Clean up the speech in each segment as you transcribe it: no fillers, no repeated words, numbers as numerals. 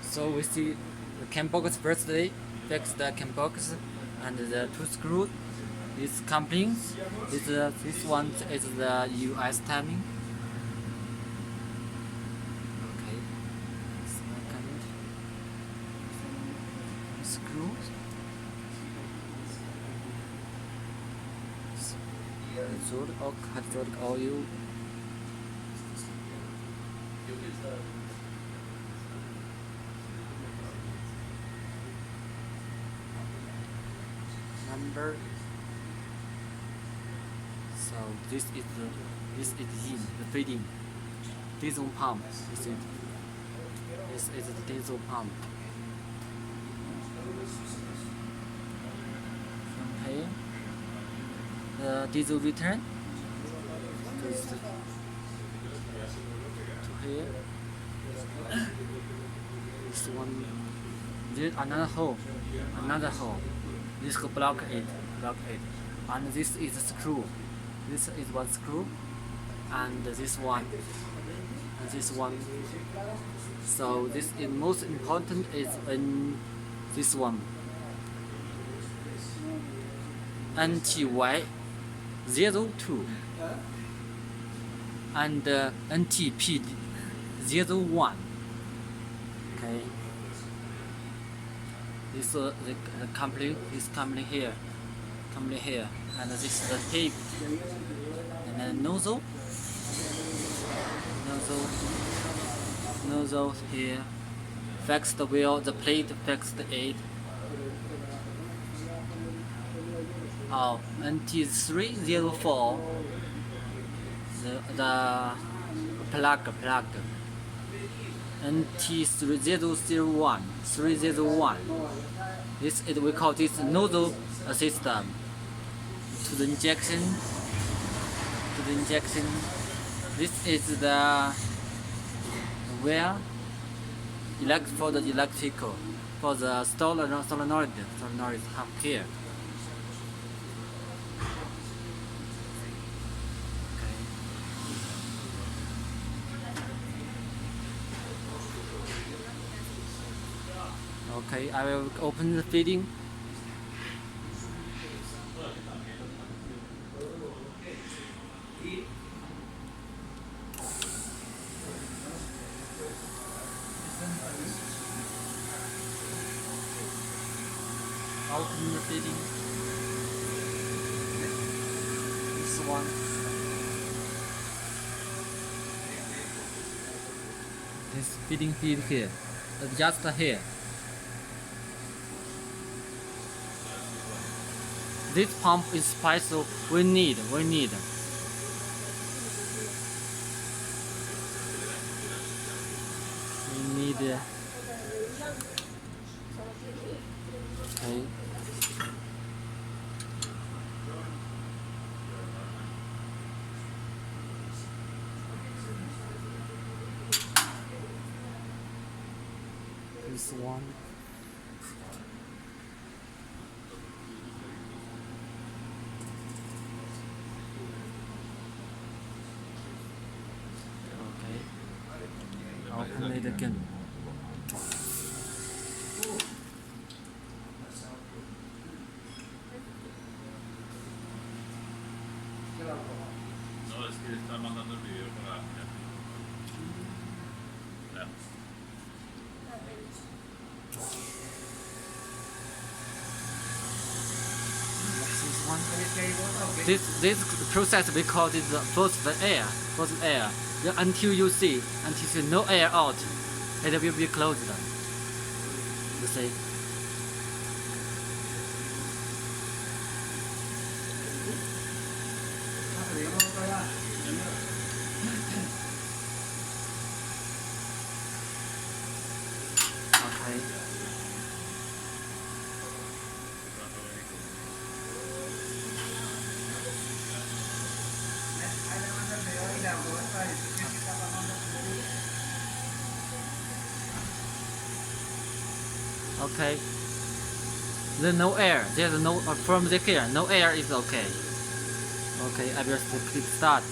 So we see the cam box firstly, fix the cam box and the two screws. This couplings. This one is the US timing. Okay. Second screw. Hydraulic oil. Number. So this is the feeding diesel pump. This is the diesel pump. From here, the diesel return goes to here. This one. There's another hole. This could block it, and this is a screw. This is one screw, and this one, and this one. So this is most important is in this one. NTY02 and NTP01. Okay. This the company is coming here, and this is the tape, and then nozzle here. Fix the wheel, the plate fixed it. Oh, NT304, the plug. NT301. This is we call this nozzle system. To the injection. This is the where for the electrical, for the solenoid have here. Okay, I will open the feeding. Open the feeding. This one. This feeding feed here. Just here. This pump is special. We need. Okay. This one. Open it again. No, es que está mandando el video para... This process we call it forced air. Until you see no air out, it will be closed. You see. Okay. Okay. There's no air. There's no from the here. No air is okay. Okay, I will click start.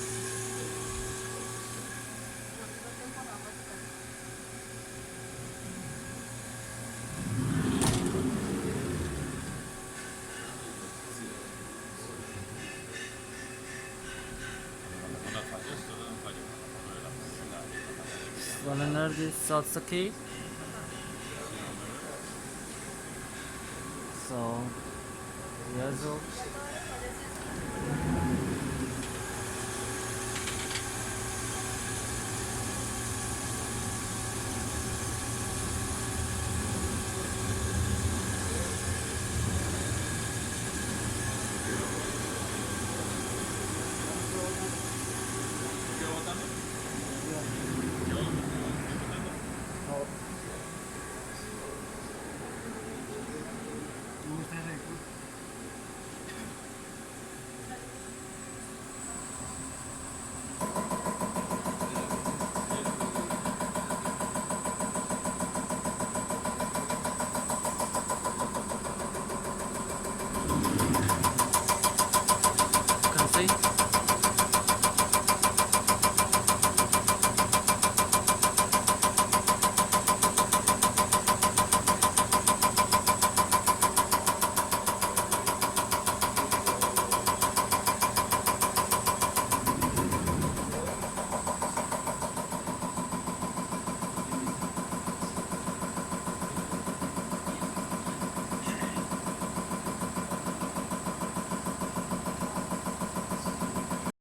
this, so it's the key. So here's the